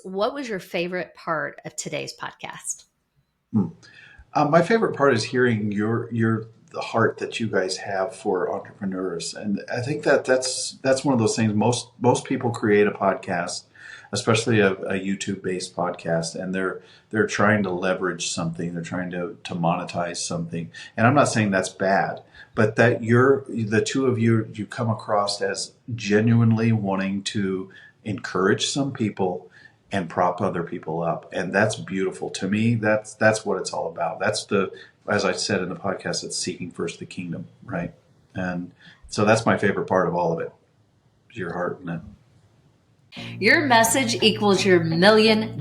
What was your favorite part of today's podcast? Hmm. My favorite part is hearing the heart that you guys have for entrepreneurs, and I think that's one of those things. Most people create a podcast, especially a YouTube based podcast, and they're trying to leverage something. They're trying to monetize something, and I'm not saying that's bad, but that the two of you come across as genuinely wanting to encourage some people and prop other people up, and that's beautiful to me. That's what it's all about. As I said in the podcast, it's seeking first the kingdom, right? And so that's my favorite part of all of it, is your heart in it. Your message equals your $1 million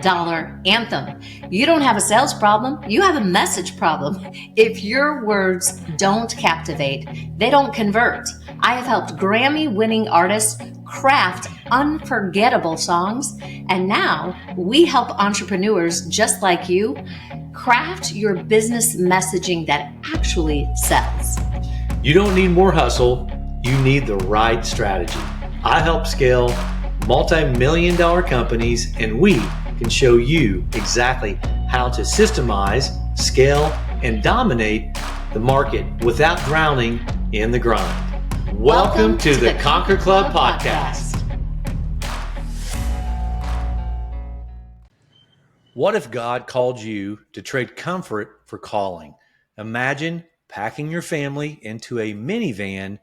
anthem. You don't have a sales problem, you have a message problem. If your words don't captivate, they don't convert. I have helped Grammy-winning artists craft unforgettable songs, and now we help entrepreneurs just like you craft your business messaging that actually sells. You don't need more hustle, you need the right strategy. I help scale multi-million-dollar companies, and we can show you exactly how to systemize, scale, and dominate the market without drowning in the grind. Welcome to the Conquer Club podcast. What if God called you to trade comfort for calling? Imagine packing your family into a minivan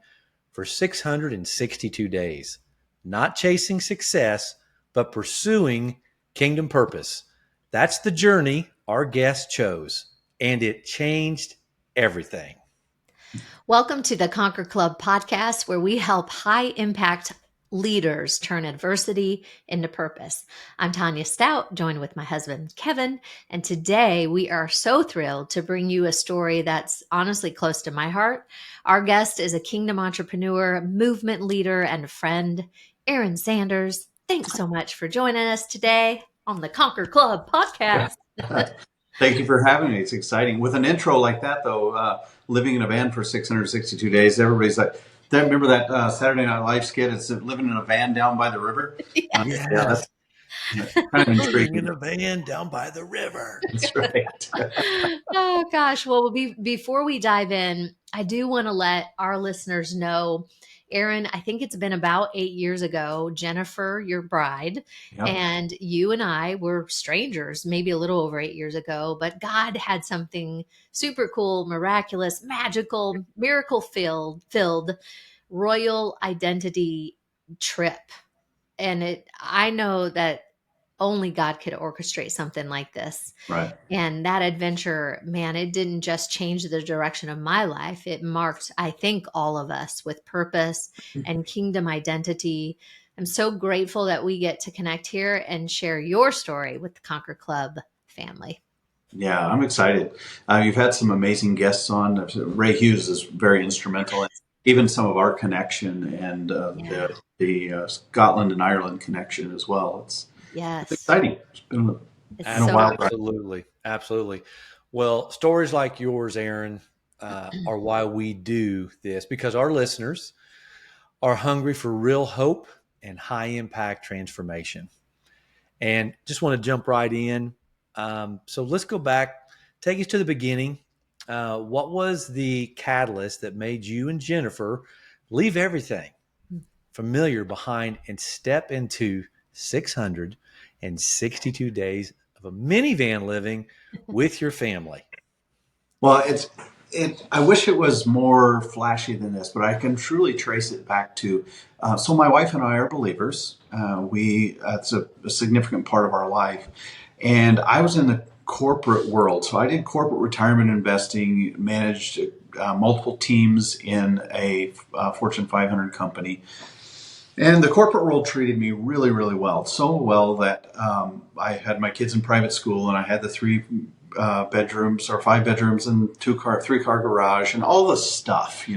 for 662 days. Not chasing success, but pursuing kingdom purpose. That's the journey our guest chose, and it changed everything. Welcome to the Conquer Club podcast, where we help high-impact leaders turn adversity into purpose. I'm Tanya Stout, joined with my husband, Kevin, and today we are so thrilled to bring you a story that's honestly close to my heart. Our guest is a kingdom entrepreneur, movement leader, and friend, Aaron Sanders. Thanks so much for joining us today on the Conquer Club podcast. Thank you for having me. It's exciting. With an intro like that, though, living in a van for 662 days, everybody's like, remember that Saturday Night Live skit? It's living in a van down by the river. Yeah, that's kind of intriguing. Living in a van down by the river. That's right. Oh, gosh. Well, before we dive in, I do want to let our listeners know, Aaron, I think it's been about 8 years ago, Jennifer, your bride, and you and I were strangers, maybe a little over 8 years ago, but God had something super cool, miraculous, magical, miracle-filled royal identity trip. And I know that only God could orchestrate something like this. Right. And that adventure, man, it didn't just change the direction of my life. It marked, I think, all of us with purpose and kingdom identity. I'm so grateful that we get to connect here and share your story with the Conquer Club family. Yeah, I'm excited. You've had some amazing guests on. Ray Hughes is very instrumental in even some of our connection and the Scotland and Ireland connection as well. It's exciting. It's been a while. Absolutely. Well, stories like yours, Aaron, are why we do this, because our listeners are hungry for real hope and high impact transformation. And just want to jump right in. So let's go back, take us to the beginning. What was the catalyst that made you and Jennifer leave everything familiar behind and step into 662 days of a minivan living with your family? Well, I wish it was more flashy than this, but I can truly trace it back to, so my wife and I are believers. It's a significant part of our life. And I was in the corporate world. So I did corporate retirement investing, managed multiple teams in a Fortune 500 company. And the corporate world treated me really, really well. So well that I had my kids in private school, and I had the 3 bedrooms or 5 bedrooms and 3-car garage and all this stuff,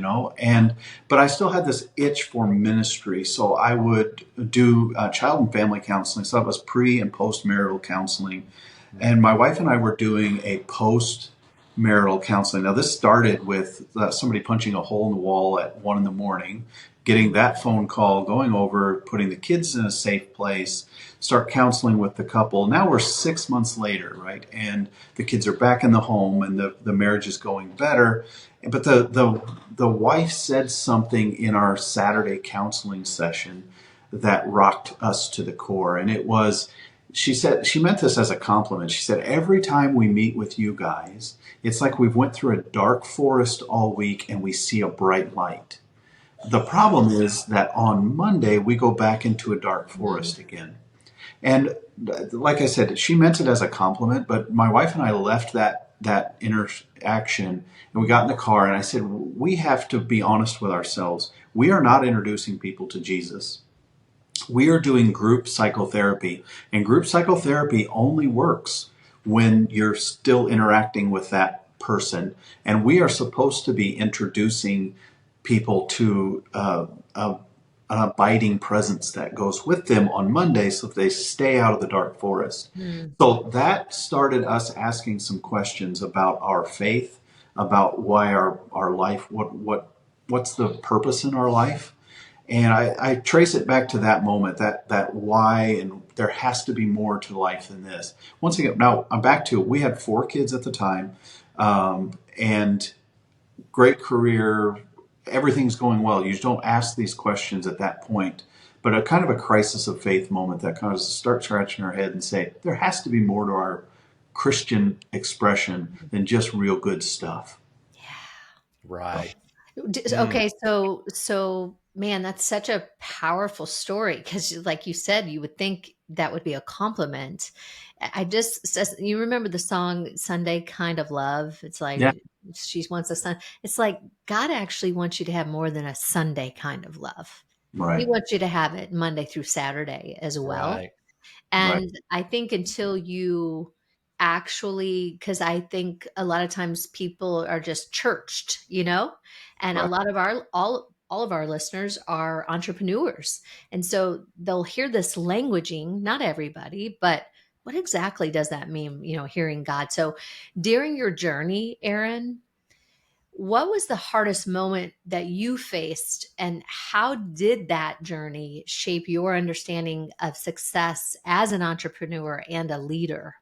but I still had this itch for ministry. So I would do child and family counseling. So that was pre and post marital counseling. And my wife and I were doing a post marital counseling. Now this started with somebody punching a hole in the wall at 1 a.m. getting that phone call, going over, putting the kids in a safe place, start counseling with the couple. Now we're 6 months later, right? And the kids are back in the home and the marriage is going better. But the wife said something in our Saturday counseling session that rocked us to the core. And it was, she said, she meant this as a compliment. She said, every time we meet with you guys, it's like we've went through a dark forest all week and we see a bright light. The problem is that on Monday, we go back into a dark forest again. And like I said, she meant it as a compliment, but my wife and I left that interaction and we got in the car and I said, we have to be honest with ourselves. We are not introducing people to Jesus. We are doing group psychotherapy, and group psychotherapy only works when you're still interacting with that person. And we are supposed to be introducing people to an abiding presence that goes with them on Monday so that they stay out of the dark forest. So that started us asking some questions about our faith, about why our life, what's the purpose in our life. And I trace it back to that moment, that why, and there has to be more to life than this. Once again, now I'm back to it. We had 4 kids at the time, and great career. Everything's going well. You don't ask these questions at that point, but a kind of a crisis of faith moment that kind of start scratching our head and say, there has to be more to our Christian expression than just real good stuff. Right. Okay, so man, that's such a powerful story because, like you said, you would think that would be a compliment. You remember the song "Sunday Kind of Love"? It's like Yeah, she wants a son. It's like God actually wants you to have more than a Sunday kind of love. He right, wants you to have it Monday through Saturday as well. Right. right, And I think until you actually, because I think a lot of times people are just churched, and a right. lot of all of our listeners are entrepreneurs. And so they'll hear this languaging, not everybody, but what exactly does that mean, hearing God? So during your journey, Aaron, what was the hardest moment that you faced, and how did that journey shape your understanding of success as an entrepreneur and a leader?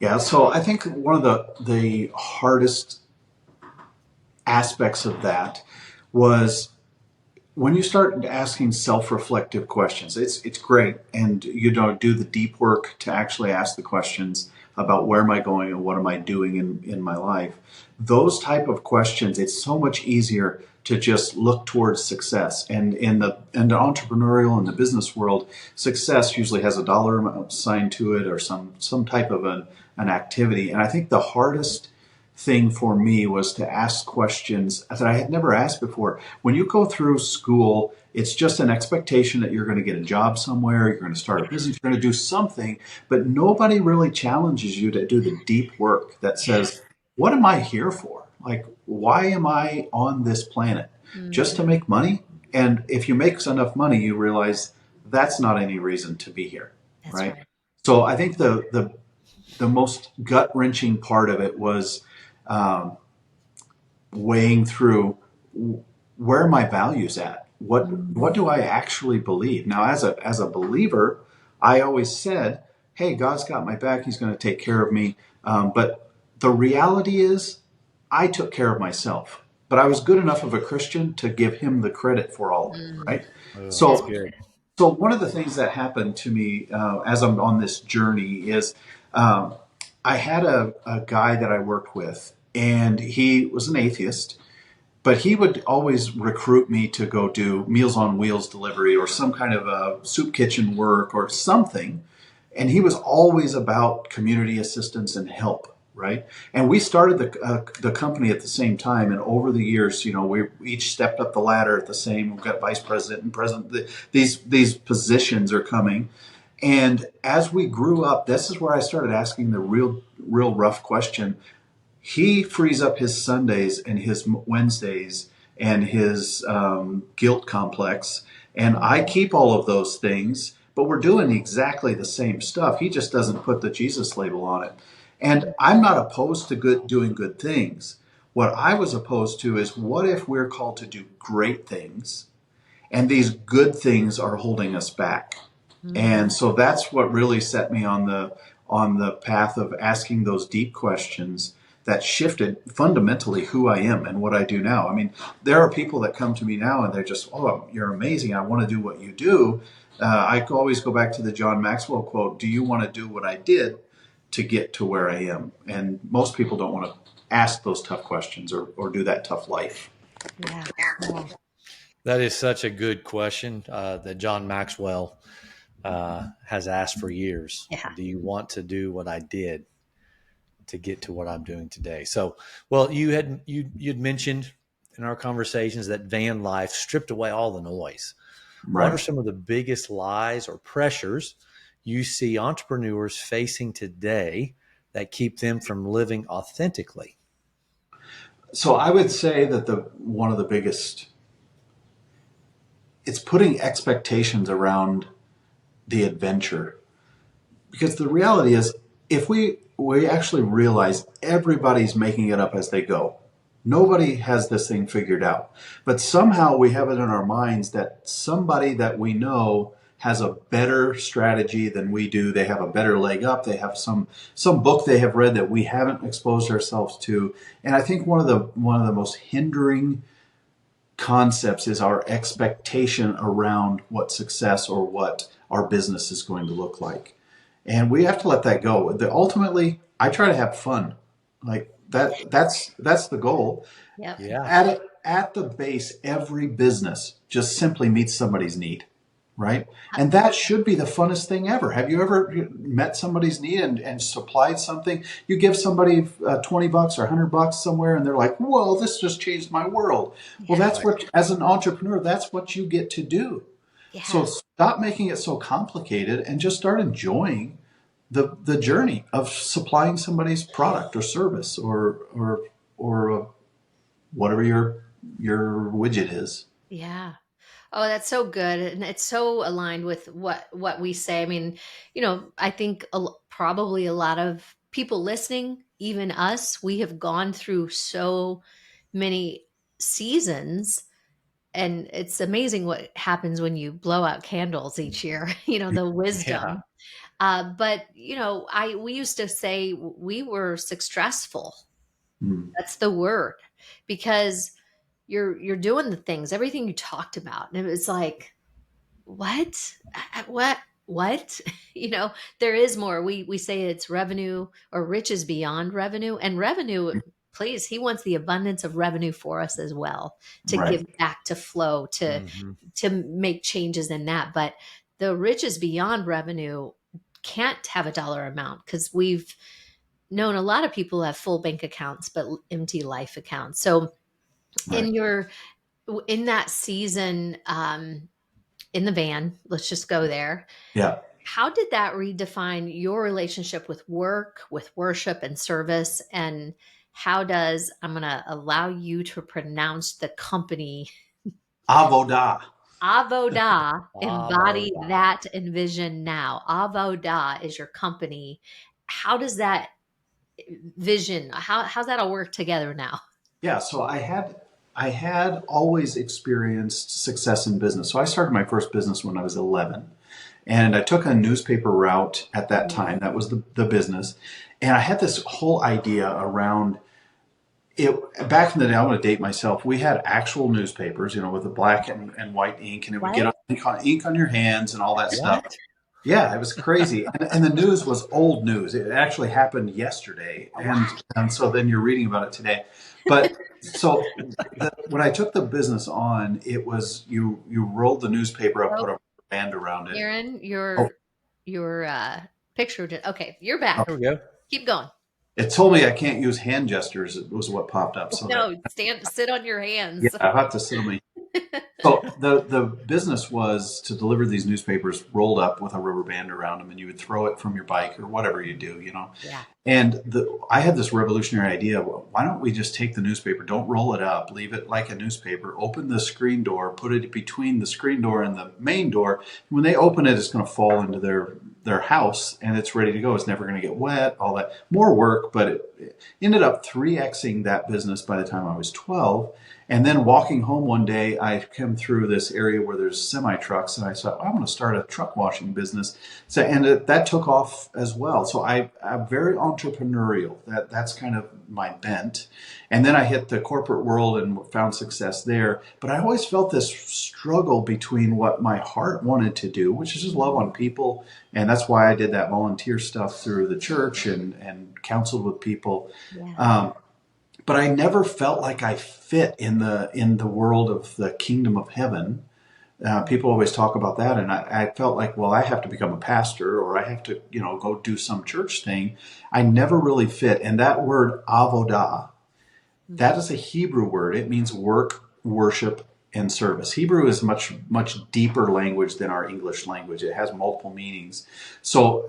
Yeah, so I think one of the hardest aspects of that was when you start asking self-reflective questions. It's great, and do the deep work to actually ask the questions about where am I going and what am I doing in my life. Those type of questions, it's so much easier to just look towards success. And in the entrepreneurial and the business world, success usually has a dollar amount assigned to it or some type of an activity. And I think the hardest thing for me was to ask questions that I had never asked before. When you go through school, it's just an expectation that you're going to get a job somewhere, you're going to start a business, you're going to do something, but nobody really challenges you to do the deep work that says, what am I here for? Like, why am I on this planet? Just to Mhm. make money? And if you make enough money, you realize that's not any reason to be here, That's right? right. So I think the most gut wrenching part of it was um, weighing through where are my values at? What do I actually believe? Now, as a believer, I always said, "Hey, God's got my back. He's going to take care of me." But the reality is, I took care of myself. But I was good enough of a Christian to give Him the credit for all of it, Mm, right? Oh, that's that's So, good. so one of the things that happened to me as I'm on this journey is um, I had a guy that I worked with, and he was an atheist, but he would always recruit me to go do Meals on Wheels delivery or some kind of a soup kitchen work or something. And he was always about community assistance and help, right? And we started the company at the same time. And over the years, we each stepped up the ladder at the same. We've got vice president and president. These positions are coming. And as we grew up, this is where I started asking the real rough question. He frees up his Sundays and his Wednesdays and his guilt complex. And I keep all of those things, but we're doing exactly the same stuff. He just doesn't put the Jesus label on it. And I'm not opposed to doing good things. What I was opposed to is what if we're called to do great things And these good things are holding us back. Mm, And so that's what really set me on the path of asking those deep questions that shifted fundamentally who I am and what I do now. I mean, there are people that come to me now and they're just, oh, you're amazing. I want to do what you do. I always go back to the John Maxwell quote, do you want to do what I did to get to where I am? And most people don't want to ask those tough questions or do that tough life. yeah. Yeah. That is such a good question that John Maxwell has asked for years. Yeah. Do you want to do what I did to get to what I'm doing today? So, well, you'd mentioned in our conversations that van life stripped away all the noise. What are Right. some of the biggest lies or pressures you see entrepreneurs facing today that keep them from living authentically? So I would say that the one of the biggest, it's putting expectations around the adventure. Because the reality is, if we actually realize everybody's making it up as they go, nobody has this thing figured out. But somehow we have it in our minds that somebody that we know has a better strategy than we do. They have a better leg up. They have some book they have read that we haven't exposed ourselves to. And I think one of the most hindering concepts is our expectation around what success or what our business is going to look like. And we have to let that go. Ultimately, I try to have fun. Like that's the goal. Yep. Yeah. At the base, every business just simply meets somebody's need, right? And that should be the funnest thing ever. Have you ever met somebody's need and supplied something? You give somebody $20 or $100 somewhere, and they're like, "Whoa, this just changed my world." Well, Yeah. that's Right. what, as an entrepreneur, that's what you get to do. So Yeah. stop making it so complicated and just start enjoying the journey of supplying somebody's product or service or whatever your widget is. Yeah. Oh, that's so good. And it's so aligned with what we say. I mean, I think probably a lot of people listening, even us, we have gone through so many seasons, and it's amazing what happens when you blow out candles each year, the Yeah. wisdom. But I we used to say we were successful. Mm, That's the word, because you're doing the things, everything you talked about, and it was like, what? What? There is more. We say it's revenue or riches beyond revenue, and revenue. Please, he wants the abundance of revenue for us as well, to give right, back, to flow, to Hmm. make changes in that. But the riches beyond revenue can't have a dollar amount, because we've known a lot of people who have full bank accounts but empty life accounts. So right. in your in that season, in the van, let's just go there. Yeah. How did that redefine your relationship with work, with worship and service? And how does, I'm going to allow you to pronounce the company, Avoda. Avoda, embody Avoda. that envision now? Avoda is your company. How does that vision, how's that all work together now? Yeah. So I had always experienced success in business. So I started my first business when I was 11. And I took a newspaper route at that time. That was the business. And I had this whole idea around it. Back in the day, I'm going to date myself. We had actual newspapers, with the black and white ink, and it would get What? ink on your hands and all that stuff. What? Yeah, it was crazy. And the news was old news. It actually happened yesterday. Wow. And so then you're reading about it today. But so when I took the business on, it was you rolled the newspaper up, Oh, put a band around it. Aaron, Oh, your picture did. Okay, you're oh. back. There we go. Keep going. It told me I can't use hand gestures. It was what popped up. So that, No, sit on your yeah, hands. I have to sit on my. So the business was to deliver these newspapers rolled up with a rubber band around them, and you would throw it from your bike or whatever you do. Yeah. And I had this revolutionary idea. Well, why don't we just take the newspaper, don't roll it up, leave it like a newspaper, open the screen door, put it between the screen door and the main door. When they open it, it's going to fall into their house, and it's ready to go. It's never going to get wet. All that more work, but ended up 3Xing that business by the time I was 12. And then walking home one day, I came through this area where there's semi trucks, and I thought, I'm going to start a truck washing business. So, and that took off as well. So I'm very entrepreneurial. That's kind of my bent. And then I hit the corporate world and found success there. But I always felt this struggle between what my heart wanted to do, which is just love on people. And that's why I did that volunteer stuff through the church and counseled with people. Yeah. But I never felt like I fit in the world of the kingdom of heaven. People always talk about that, and I felt like, well, I have to become a pastor, or I have to, go do some church thing. I never really fit. And that word avodah, that is a Hebrew word. It means work, worship, and service. Hebrew is much, much deeper language than our English language. It has multiple meanings. So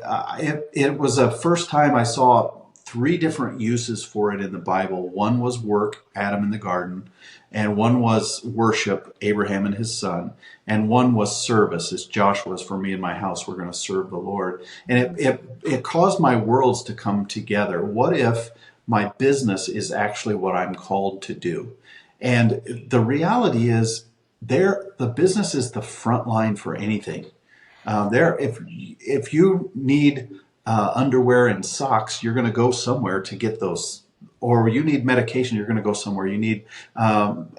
it was the first time I saw three different uses for it in the Bible. One was work, Adam in the garden, and one was worship, Abraham and his son, and one was service, as Joshua's, for me and my house, we're going to serve the Lord. And it caused my worlds to come together. What if my business is actually what I'm called to do? And the reality is, the business is the front line for anything. If you need underwear and socks, you're going to go somewhere to get those. Or you need medication, you're going to go somewhere. You need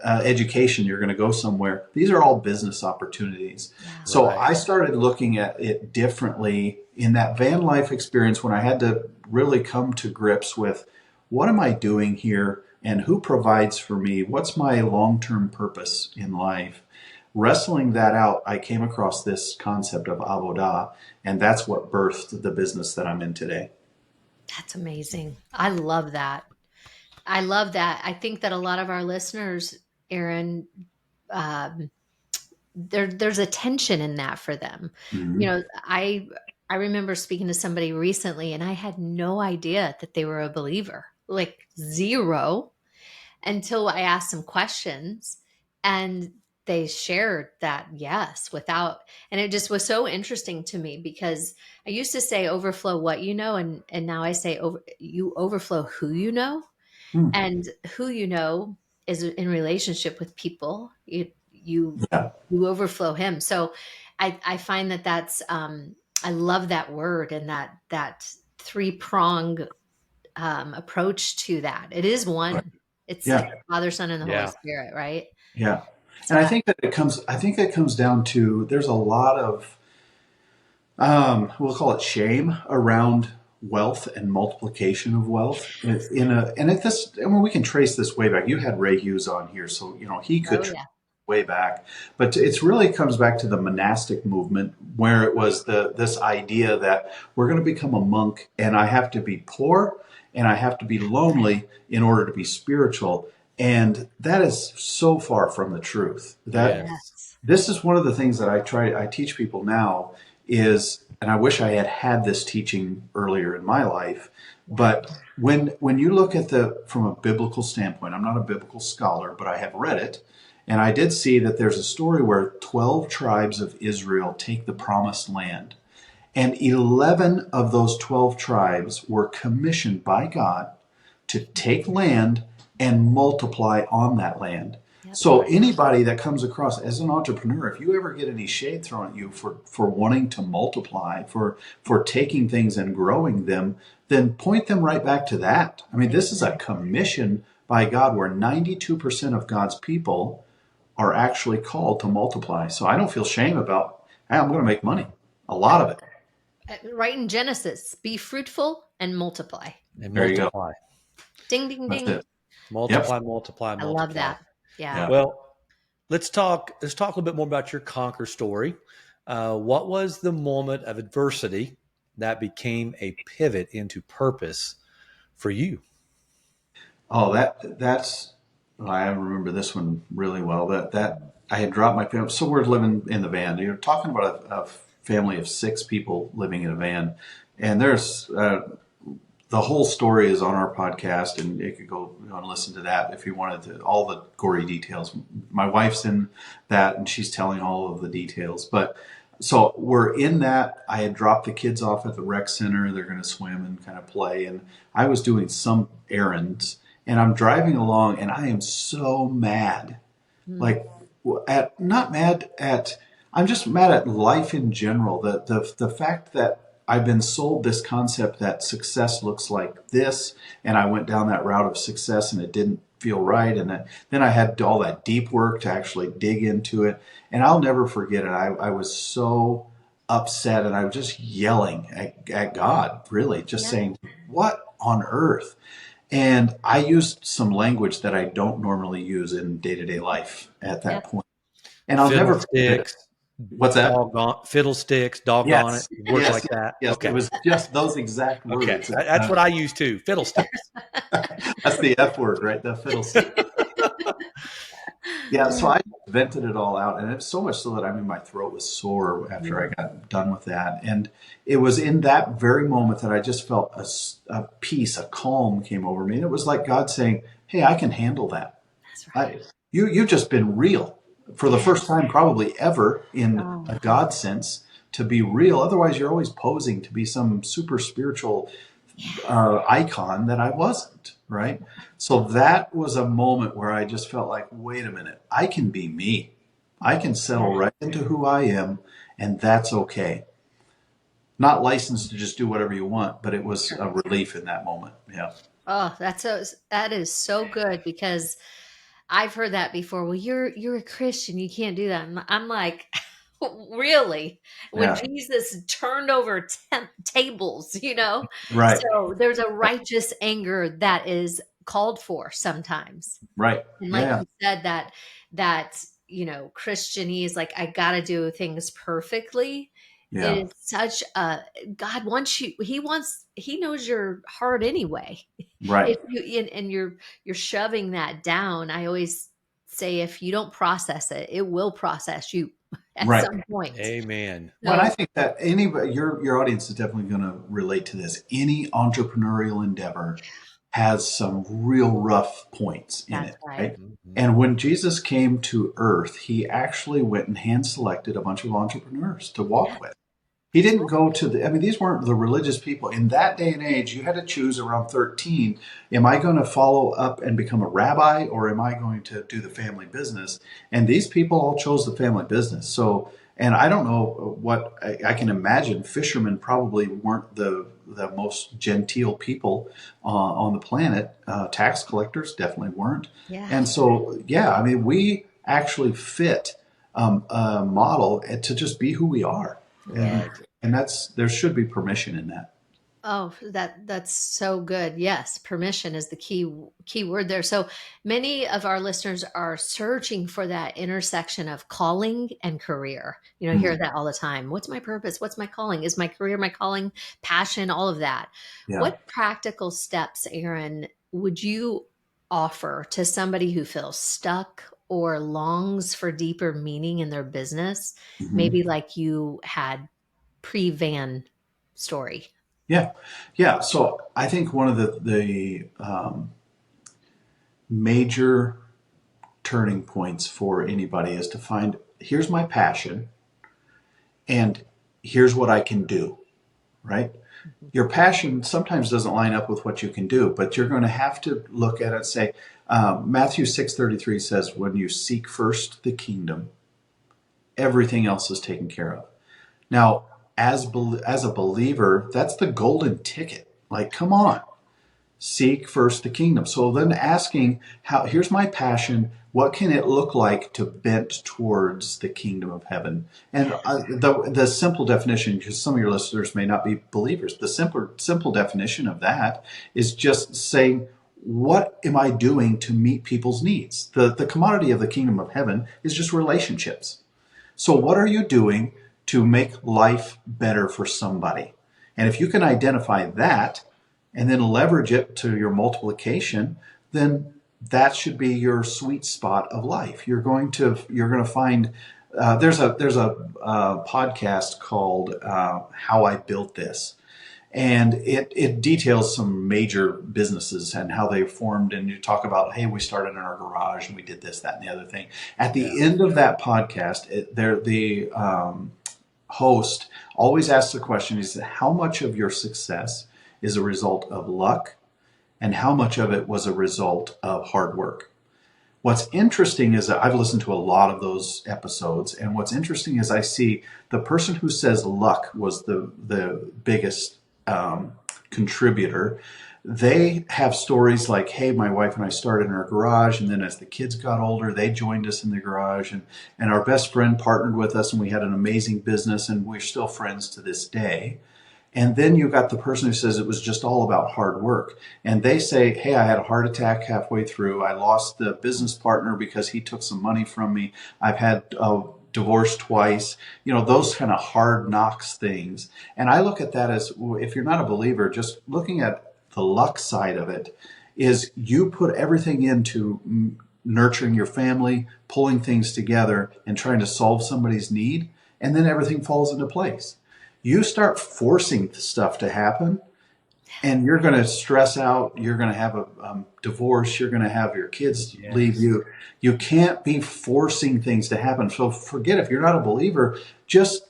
education, you're going to go somewhere. These are all business opportunities. Yeah. So I started looking at it differently in that van life experience when I had to really come to grips with, what am I doing here and who provides for me? What's my long-term purpose in life? Wrestling that out, I came across this concept of avodah, and that's what birthed the business that I'm in today. That's amazing. I love that. I love that. I think that a lot of our listeners, Aaron, there's a tension in that for them. Mm-hmm. I remember speaking to somebody recently, and I had no idea that they were a believer, like zero, until I asked some questions, and they shared that yes, and it just was so interesting to me, because I used to say overflow what you know, and now I say you overflow who you know. Mm. And who you know is in relationship with people. You Yeah. you overflow him. So I find that's I love that word, and that three-pronged approach to that. It is Right. one. It's Yeah. Father, Son, and the Holy Yeah. Spirit, right? Yeah. So And I think it comes down to, there's a lot of, we'll call it shame around wealth and multiplication of wealth and we can trace this way back. You had Ray Hughes on here, so he could oh yeah. way back, but it's really comes back to the monastic movement, where it was this idea that we're going to become a monk, and I have to be poor and I have to be lonely in order to be spiritual. And that is so far from the truth. Yes. This is one of the things that I teach people now is, and I wish I had had this teaching earlier in my life, but when you look at from a biblical standpoint, I'm not a biblical scholar, but I have read it, and I did see that there's a story where 12 tribes of Israel take the promised land, and 11 of those 12 tribes were commissioned by God to take land and multiply on that land. Yep. So anybody that comes across as an entrepreneur, if you ever get any shade thrown at you for wanting to multiply, for taking things and growing them, then point them right back to that. I mean, this is a commission by God where 92% of God's people are actually called to multiply. So I don't feel shame about, hey, I'm going to make money. A lot of it. Right in Genesis, be fruitful and multiply. And There you go. multiply. Ding, ding, That's ding. it. Multiply, Yep. multiply, I multiply. love that. Yeah. Well, let's talk a little bit more about your Conquer story. What was the moment of adversity that became a pivot into purpose for you? Oh, I remember this one really well. That I had dropped my family. So we're living in the van. You're talking about a family of 6 people living in a van, and there's the whole story is on our podcast, and you could go and listen to that if you wanted to, all the gory details. My wife's in that, and she's telling all of the details. But So we're in that. I had dropped the kids off at the rec center. They're going to swim and kind of play. And I was doing some errands and I'm driving along and I am so mad. Mm. Like at not mad at I'm just mad at life in general. The fact that I've been sold this concept that success looks like this, and I went down that route of success and it didn't feel right. And then I had all that deep work to actually dig into it. And I'll never forget it. I was so upset and I was just yelling at God, really, just Yeah. saying, what on earth? And I used some language that I don't normally use in day to day life at Yeah. that point. And I'll never forget it. Fiddlesticks, What's that? fiddlesticks, doggone it. Yes, Words yes, like that. yes. It Okay. was just those exact Okay. words. That's what I use too. Fiddlesticks. That's the F word, right? The fiddlestick. Yeah, so I vented it all out, and it's so much so that I mean my throat was sore after I Mm. got done with that. And it was in that very moment that I just felt a peace, a calm came over me. And it was like God saying, "Hey, I can handle that. That's I, right. you've just been real for the Yeah. first time probably ever in Oh, a God sense to be real. Otherwise, you're always posing to be some super spiritual icon that I wasn't, right? So that was a moment where I just felt like, wait a minute, I can be me. I can settle yeah. right into who I am, and that's okay. Not licensed to just do whatever you want, but it was a relief in that moment. Yeah. Oh, that is so good because I've heard that before. Well, you're a Christian, you can't do that. And I'm like, really? When Yeah. Jesus turned over tables, you know? Right. So there's a righteous anger that is called for sometimes. Right. And like Yeah. you said, that Christianese, like I gotta do things perfectly. It Yeah. is such a God wants you. He knows your heart anyway. Right. If you and you're shoving that down, I always say if you don't process it, it will process you at Right. some point. Amen. Well, and I So think that anybody, your audience is definitely going to relate to this. Any entrepreneurial endeavor has some real rough points in that's it, right. right? Mhm. And when Jesus came to earth, he actually went and hand selected a bunch of entrepreneurs to Yeah, walk with. He that's didn't right. go to I mean, these weren't the religious people. In that day and age, you had to choose around 13. Am I going to follow up and become a rabbi or am I going to do the family business? And these people all chose the family business. So, and I don't know what I can imagine fishermen probably weren't the most genteel people on the planet. Tax collectors definitely weren't. Yeah, And so, yeah, I mean, we actually fit a model to just be who we are. And yeah. Right. and there should be permission in that. Oh, that's so good. Yes, permission is the key word there. So many of our listeners are searching for that intersection of calling and career. I hear Mhm. that all the time. What's my purpose? What's my calling? Is my career my calling? Passion, all of that. Yeah. What practical steps, Aaron, would you offer to somebody who feels stuck or longs for deeper meaning in their business? Mhm. Maybe like you had pre-van story. Yeah. Yeah. So I think one of the major turning points for anybody is to find here's my passion and here's what I can do. Right. Your passion sometimes doesn't line up with what you can do, but you're going to have to look at it and say, Matthew 6:33 says, when you seek first the kingdom, everything else is taken care of. Now, as a believer, that's the golden ticket. Like, come on, seek first the kingdom. So then asking, here's my passion. What can it look like to bent towards the kingdom of heaven? And Yeah. the simple definition, because some of your listeners may not be believers, the simple definition of that is just saying, what am I doing to meet people's needs? The commodity of the kingdom of heaven is just relationships. So, what are you doing to make life better for somebody? And if you can identify that and then leverage it to your multiplication, then that should be your sweet spot of life. You're going to find there's a podcast called How I Built This, and it details some major businesses and how they formed. And you talk about, hey, we started in our garage and we did this, that, and the other thing. At Yeah. the end of that podcast, host always asks the question, he said, how much of your success is a result of luck and how much of it was a result of hard work? What's interesting is that I've listened to a lot of those episodes, and what's interesting is I see the person who says luck was the biggest contributor. They have stories like, hey, my wife and I started in our garage, and then as the kids got older, they joined us in the garage, and our best friend partnered with us, and we had an amazing business, and we're still friends to this day. And then you got the person who says it was just all about hard work. And they say, hey, I had a heart attack halfway through. I lost the business partner because he took some money from me. I've had divorce twice, those kind of hard knocks things. And I look at that as, if you're not a believer, just looking at the luck side of it is you put everything into nurturing your family, pulling things together and trying to solve somebody's need. And then everything falls into place. You start forcing stuff to happen and you're going to stress out. You're going to have a divorce. You're going to have your kids leave you. You can't be forcing things to happen. So forget, if you're not a believer, just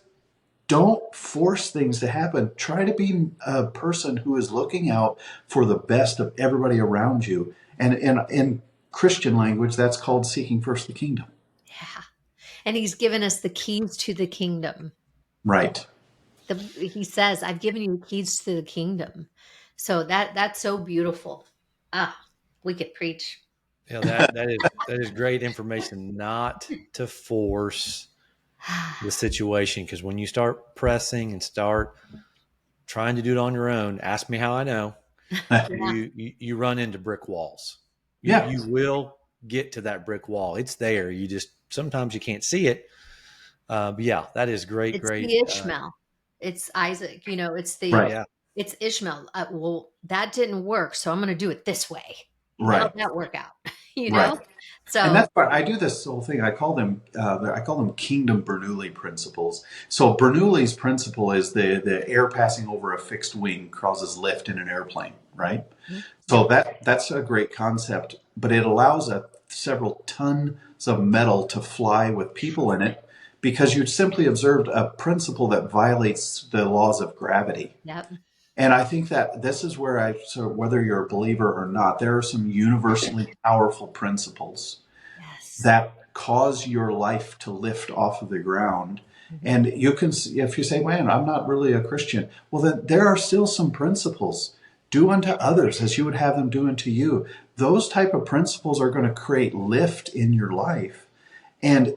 don't force things to happen. Try to be a person who is looking out for the best of everybody around you. And in Christian language, that's called seeking first the kingdom. Yeah. And he's given us the keys to the kingdom. Right. He says, I've given you the keys to the kingdom. So that's so beautiful. We could preach. That is great information, not to force the situation, because when you start pressing and start trying to do it on your own, ask me how I know. Yeah. You run into brick walls. Yeah. You will get to that brick wall. It's there. You just sometimes you can't see it. But yeah, that is great. It's Great. the Ishmael. It's Isaac. Right. It's Ishmael. Well, that didn't work, so I'm going to do it this way. Right. How'd that work out? Right. So, and that's why I do this whole thing. I call them Kingdom Bernoulli principles. So Bernoulli's principle is the air passing over a fixed wing causes lift in an airplane, right? mm-hmm. So that's a great concept, but it allows several tons of metal to fly with people in it because you simply observed a principle that violates the laws of gravity. Yep. And I think that this is where so whether you're a believer or not, there are some universally powerful principles that cause your life to lift off of the ground. Mm-hmm. And you can, if you say, man, I'm not really a Christian, well, then there are still some principles. Do unto others as you would have them do unto you. Those type of principles are going to create lift in your life. And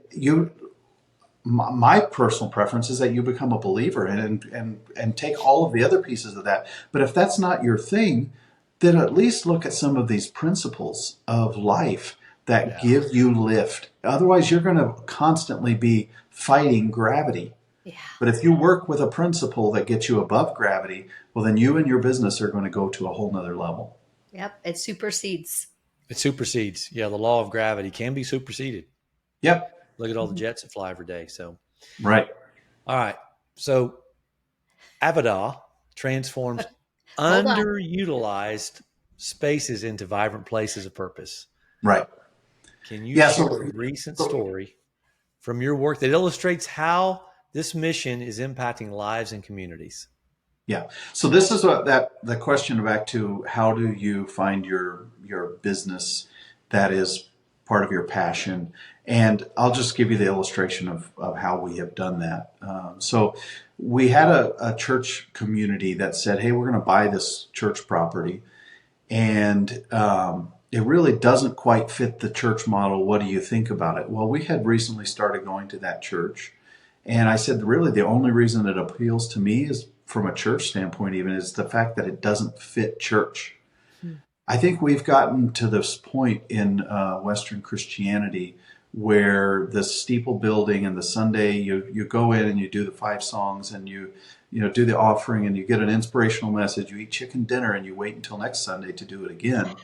my personal preference is that you become a believer and take all of the other pieces of that. But if that's not your thing, then at least look at some of these principles of life that give you lift. Otherwise, you're going to constantly be fighting gravity. Yeah. But if you work with a principle that gets you above gravity, well, then you and your business are going to go to a whole nother level. Yep. It supersedes. Yeah. The law of gravity can be superseded. Yep. Look at all the jets that fly every day. So, right. All right. So, Avoda transforms underutilized spaces into vibrant places of purpose. Right. Can you share a recent story from your work that illustrates how this mission is impacting lives and communities? Yeah. So this is the question back to how do you find your business that is part of your passion. And I'll just give you the illustration of how we have done that. So we had a church community that said, hey, we're going to buy this church property. And it really doesn't quite fit the church model. What do you think about it? Well, we had recently started going to that church. And I said, really, the only reason it appeals to me is from a church standpoint, even is the fact that it doesn't fit church. I think we've gotten to this point in Western Christianity where the steeple building and the Sunday, you go in and you do the 5 songs and you do the offering and you get an inspirational message. You eat chicken dinner and you wait until next Sunday to do it again.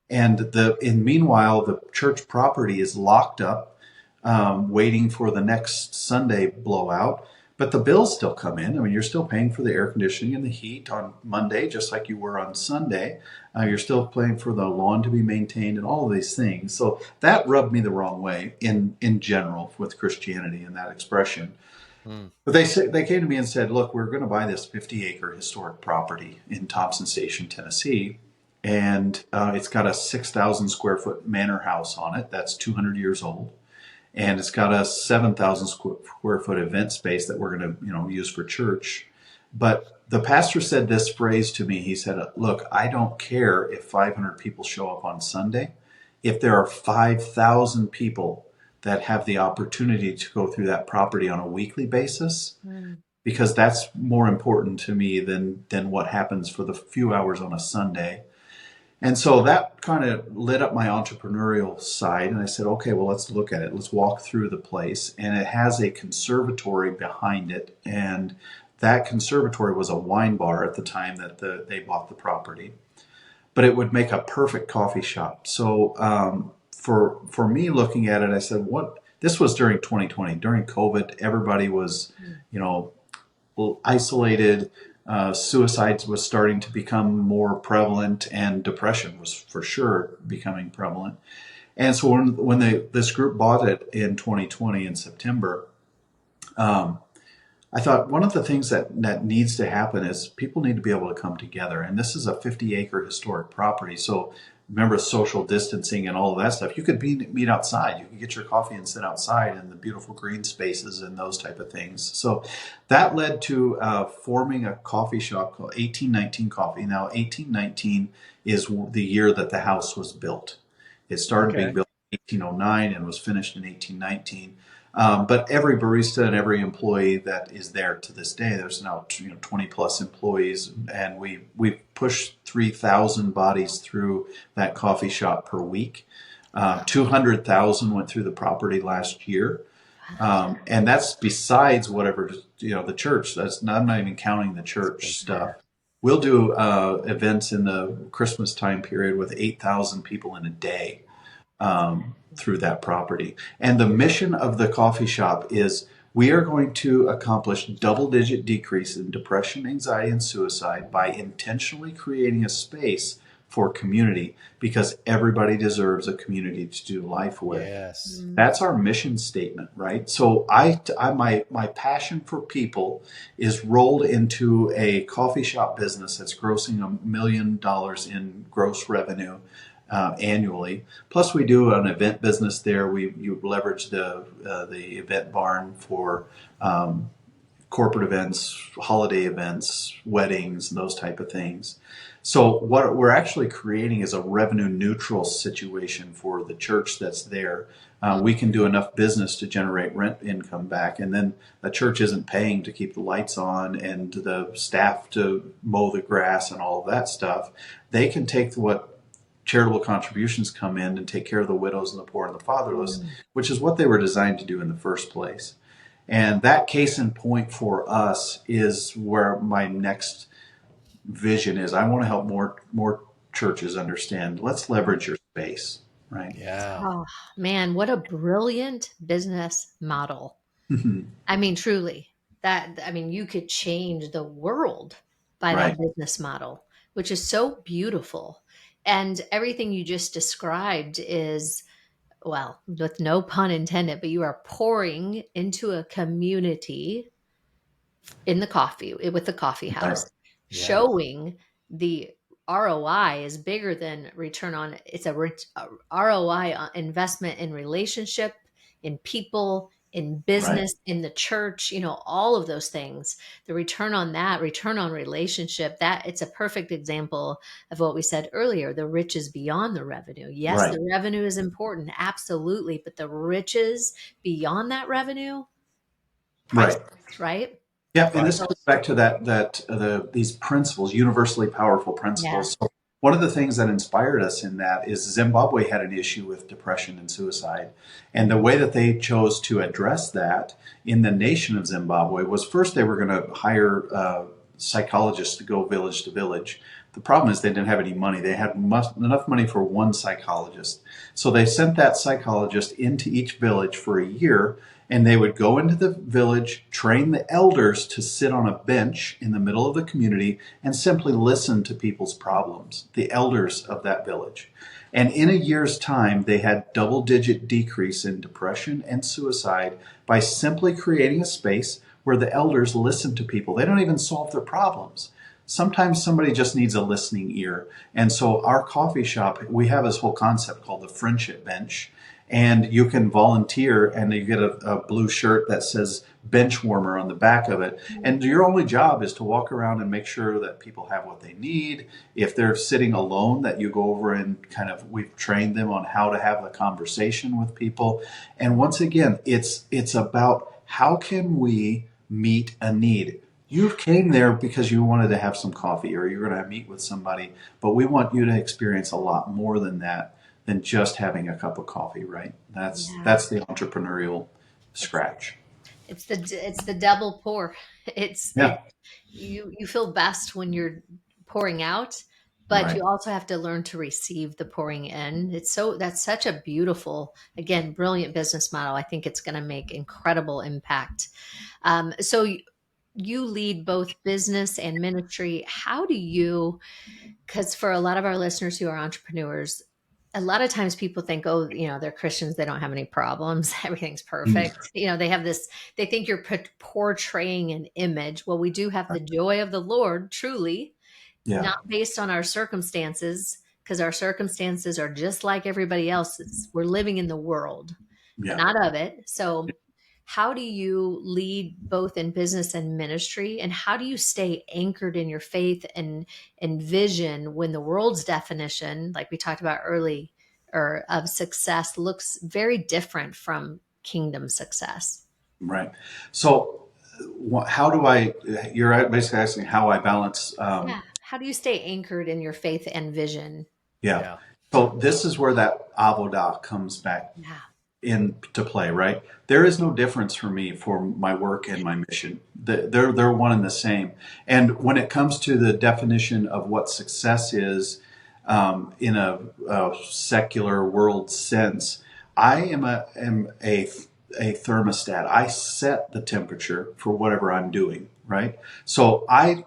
And meanwhile, the church property is locked up, waiting for the next Sunday blowout. But the bills still come in. I mean, you're still paying for the air conditioning and the heat on Monday, just like you were on Sunday. You're still paying for the lawn to be maintained and all of these things. So that rubbed me the wrong way in general with Christianity and that expression. Mm. But they came to me and said, "Look, we're going to buy this 50-acre historic property in Thompson Station, Tennessee, and it's got a 6,000 square foot manor house on it that's 200 years old, and it's got a 7,000 square foot event space that we're going to use for church." But the pastor said this phrase to me. He said, "Look, I don't care if 500 people show up on Sunday. If there are 5,000 people that have the opportunity to go through that property on a weekly basis, Mm. because that's more important to me than what happens for the few hours on a Sunday." And so that kind of lit up my entrepreneurial side. And I said, okay, well, let's look at it. Let's walk through the place. And it has a conservatory behind it. And that conservatory was a wine bar at the time that they bought the property. But it would make a perfect coffee shop. So for me looking at it, I said, what? This was during 2020, during COVID. Everybody was, you know, isolated. Suicides was starting to become more prevalent, and depression was for sure becoming prevalent. And so when this group bought it in 2020 in September, um, I thought one of the things that needs to happen is people need to be able to come together. And this is a 50-acre historic property. So remember social distancing and all of that stuff. You could meet outside. You could get your coffee and sit outside in the beautiful green spaces and those type of things. So that led to forming a coffee shop called 1819 Coffee. Now, 1819 is the year that the house was built. It started being Okay. built in 1809 and was finished in 1819. But every barista and every employee that is there to this day, there's now 20 plus employees, and we push 3,000 bodies through that coffee shop per week. 200,000 went through the property last year, and that's besides whatever the church. I'm not even counting the church stuff. We'll do events in the Christmas time period with 8,000 people in a day. Through that property. And the mission of the coffee shop is we are going to accomplish double-digit decrease in depression, anxiety, and suicide by intentionally creating a space for community, because everybody deserves a community to do life with. Yes. That's our mission statement, right? So my passion for people is rolled into a coffee shop business that's grossing $1 million in gross revenue annually. Plus, we do an event business there. You leverage the event barn for corporate events, holiday events, weddings, and those type of things. So what we're actually creating is a revenue neutral situation for the church that's there. We can do enough business to generate rent income back, and then the church isn't paying to keep the lights on and the staff to mow the grass and all of that stuff. They can take what charitable contributions come in and take care of the widows and the poor and the fatherless, which is what they were designed to do in the first place. And that case in point for us is where my next vision is. I want to help more churches understand. Let's leverage your space, right? Yeah. Oh, man, what a brilliant business model. I mean, truly, you could change the world by that Right, business model, which is so beautiful. And everything you just described is, well, with no pun intended, but you are pouring into a community in the coffee with the coffee right, house, Yeah. showing the ROI is bigger than return on. It's a ROI on investment in relationship, in people, in right, business, in the church, all of those things. The return on that, return on relationship, that it's a perfect example of what we said earlier. The riches beyond the revenue. Yes, right, the revenue is important, absolutely, but the riches beyond that revenue, right. priceless, right? Yeah, and Right. this goes back to these principles, universally powerful Yeah. principles. So one of the things that inspired us in that is Zimbabwe had an issue with depression and suicide, and the way that they chose to address that in the nation of Zimbabwe was first they were going to hire psychologists to go village to village. The problem is they didn't have any money. They had enough money for one psychologist, so they sent that psychologist into each village for a year, and they would go into the village, train the elders to sit on a bench in the middle of the community and simply listen to people's problems, the elders of that village. And in a year's time, they had double-digit decrease in depression and suicide by simply creating a space where the elders listen to people. They don't even solve their problems. Sometimes somebody just needs a listening ear. And so our coffee shop, we have this whole concept called the friendship bench. And you can volunteer and you get a blue shirt that says bench warmer on the back of it. And your only job is to walk around and make sure that people have what they need. If they're sitting alone, that you go over and we've trained them on how to have a conversation with people. And once again, it's about how can we meet a need. You came there because you wanted to have some coffee or you're going to meet with somebody, but we want you to experience a lot more than that, than just having a cup of coffee, right? Yeah. That's the entrepreneurial It's scratch. it's the double pour. It's Yeah, it you feel best when you're pouring out, but right, you also have to learn to receive the pouring in. That's such a beautiful, again, brilliant business model. I think it's going to make incredible impact. So you lead both business and ministry. How do you, because for a lot of our listeners who are entrepreneurs, a lot of times people think, oh, they're Christians, they don't have any problems, everything's Mm, perfect. They have this, they think you're portraying an image. Well, we do have the joy of the Lord, truly, yeah, not based on our circumstances, because our circumstances are just like everybody else's. We're living in the world, yeah. not of it. So how do you lead both in business and ministry, and how do you stay anchored in your faith and vision when the world's definition, like we talked about early, or of success, looks very different from kingdom success? Right. So, how do I? You're basically asking how I balance. Yeah, how do you stay anchored in your faith and vision? Yeah. Yeah. So this is where that avoda comes back Yeah. into play, right? There is no difference for me for my work and my mission. They're one and the same. And when it comes to the definition of what success is, in a secular world sense, I am a thermostat. I set the temperature for whatever I'm doing, right? So I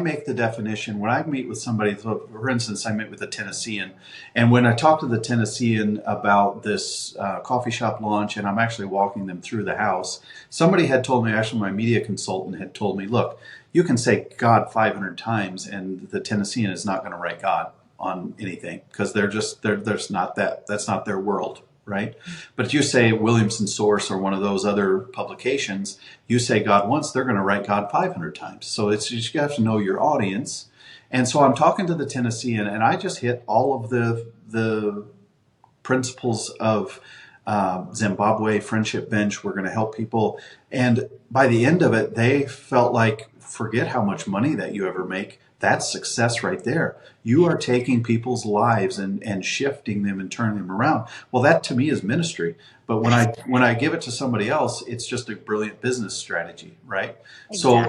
make the definition when I meet with somebody. So for instance, I met with a Tennessean, and when I talked to the Tennessean about this coffee shop launch, and I'm actually walking them through the house, somebody had told me, actually, my media consultant had told me, look, you can say God 500 times, and the Tennessean is not going to write God on anything because there's not that's not their world, right? But if you say Williamson Source or one of those other publications, you say God once, they're going to write God 500 times. So it's just, you have to know your audience. And so I'm talking to the Tennessean, and I just hit all of the principles of Zimbabwe Friendship Bench. We're going to help people. And by the end of it, they felt like, forget how much money that you ever make. That's success right there. You are taking people's lives and shifting them and turning them around. Well, that to me is ministry. But when That's I give it to somebody else, it's just a brilliant business strategy, right? So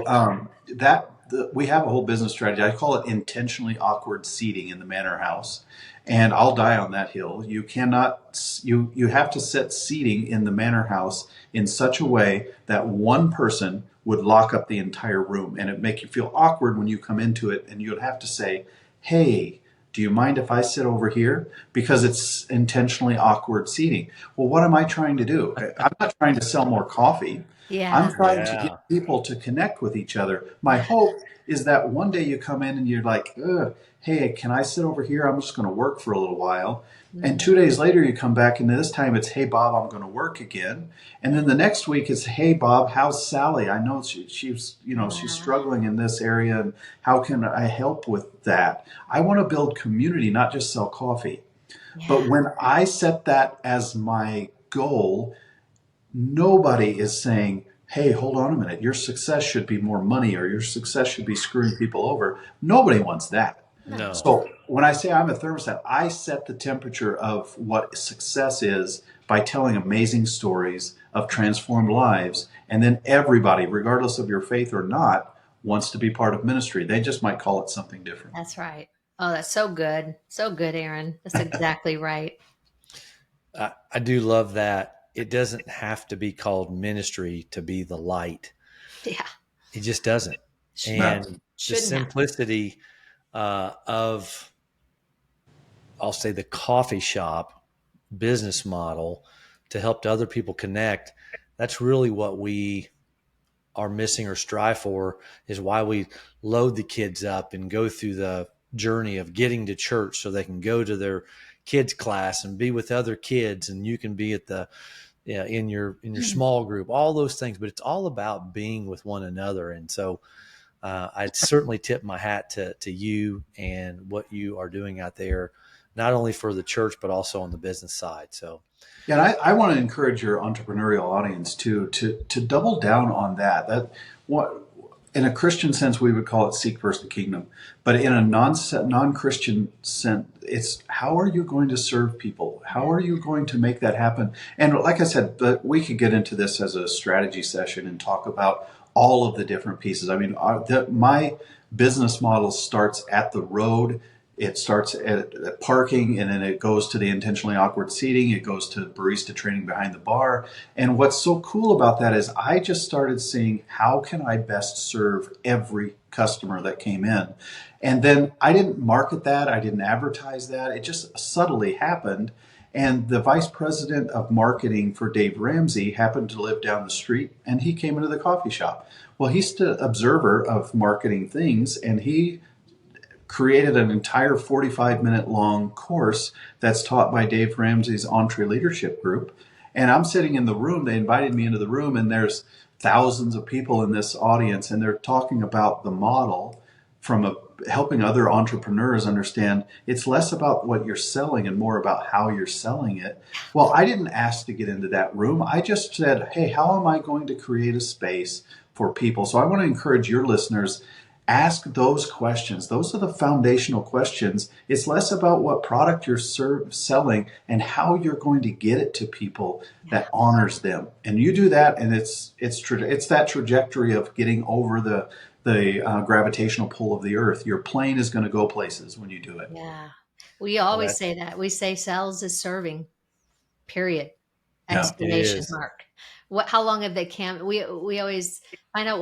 exactly. we have a whole business strategy. I call it intentionally awkward seating in the manor house, and I'll die on that hill. You cannot you have to set seating in the manor house in such a way that one person would lock up the entire room, and it make you feel awkward when you come into it, and you'd have to say, "Hey, do you mind if I sit over here?" Because it's intentionally awkward seating. Well, what am I trying to do? I'm not trying to sell more coffee. I'm Yeah. trying to get Yeah. people to connect with each other. My hope is that one day you come in and you're like, ugh, hey, can I sit over here? I'm just going to work for a little while. And Mhm. 2 days later, you come back, and this time it's, hey, Bob, I'm going to work again. And then the next week it's, hey, Bob, how's Sally? I know she's Yeah. struggling in this area, and how can I help with that? I want to build community, not just sell coffee. Yeah. But when I set that as my goal, nobody is saying, hey, hold on a minute, your success should be more money or your success should be screwing people over. Nobody wants that. No. No. So when I say I'm a thermostat, I set the temperature of what success is by telling amazing stories of transformed lives. And then everybody, regardless of your faith or not, wants to be part of ministry. They just might call it something different. That's right. Oh, that's so good. So good, Aaron. That's exactly right. I do love that. It doesn't have to be called ministry to be the light. Yeah. It just doesn't. No. And the Shouldn't have. simplicity of, I'll say, the coffee shop business model to help other people connect, that's really what we are missing or strive for is why we load the kids up and go through the journey of getting to church so they can go to their kids class and be with other kids, and you can be at the in your small group, all those things. But it's all about being with one another. And so I'd certainly tip my hat to you and what you are doing out there, not only for the church, but also on the business side. So, Yeah, and I want to encourage your entrepreneurial audience too to double down on that. That what in a Christian sense we would call it seek first the kingdom, but in a non-Christian sense, it's how are you going to serve people? How are you going to make that happen? And like I said, but we could get into this as a strategy session and talk about all of the different pieces. I mean, my business model starts at the road. It starts at parking, and then it goes to the intentionally awkward seating. It goes to barista training behind the bar. And what's so cool about that is I just started seeing how can I best serve every customer that came in. And then I didn't market that. I didn't advertise that. It just subtly happened. And the vice president of marketing for Dave Ramsey happened to live down the street, and he came into the coffee shop. Well, he's the observer of marketing things, and he created an entire 45-minute long course that's taught by Dave Ramsey's EntreLeadership Group. And I'm sitting in the room. They invited me into the room, and there's thousands of people in this audience, and they're talking about the model from helping other entrepreneurs understand it's less about what you're selling and more about how you're selling it. Well, I didn't ask to get into that room. I just said, hey, how am I going to create a space for people? So I want to encourage your listeners, ask those questions. Those are the foundational questions. It's less about what product you're selling and how you're going to get it to people that honors them. And you do that, and it's that trajectory of getting over the gravitational pull of the earth. Your plane is going to go places when you do it. Yeah. We always say that. We say sales is serving, period. Yeah. it Exclamation is. mark. How long have they camped? We always find out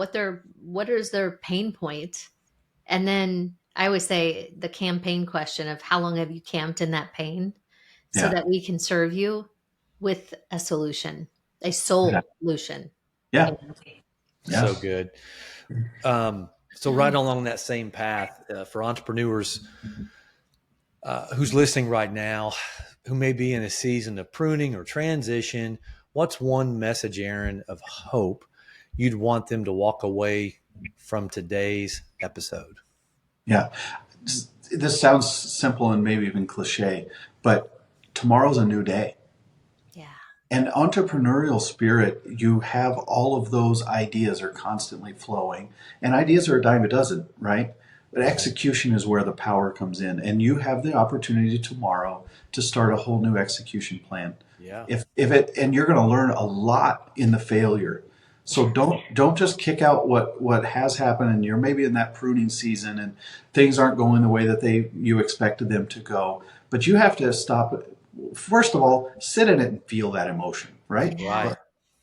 what is their pain point. And then I always say the campaign question of how long have you camped in that pain so Yeah. that we can serve you with a solution, a solution. Yeah. Yeah. So good. So right along that same path, for entrepreneurs who's listening right now, who may be in a season of pruning or transition, what's one message, Aaron, of hope you'd want them to walk away from today's episode? Yeah. This sounds simple and maybe even cliche, but tomorrow's a new day. Yeah. And entrepreneurial spirit, you have all of those ideas are constantly flowing, and ideas are a dime a dozen, right? But execution is where the power comes in, and you have the opportunity tomorrow to start a whole new execution plan. Yeah. And you're going to learn a lot in the failure. So don't just kick out what has happened, and you're maybe in that pruning season and things aren't going the way that you expected them to go. But you have to stop. First of all, sit in it and feel that emotion, right? Right.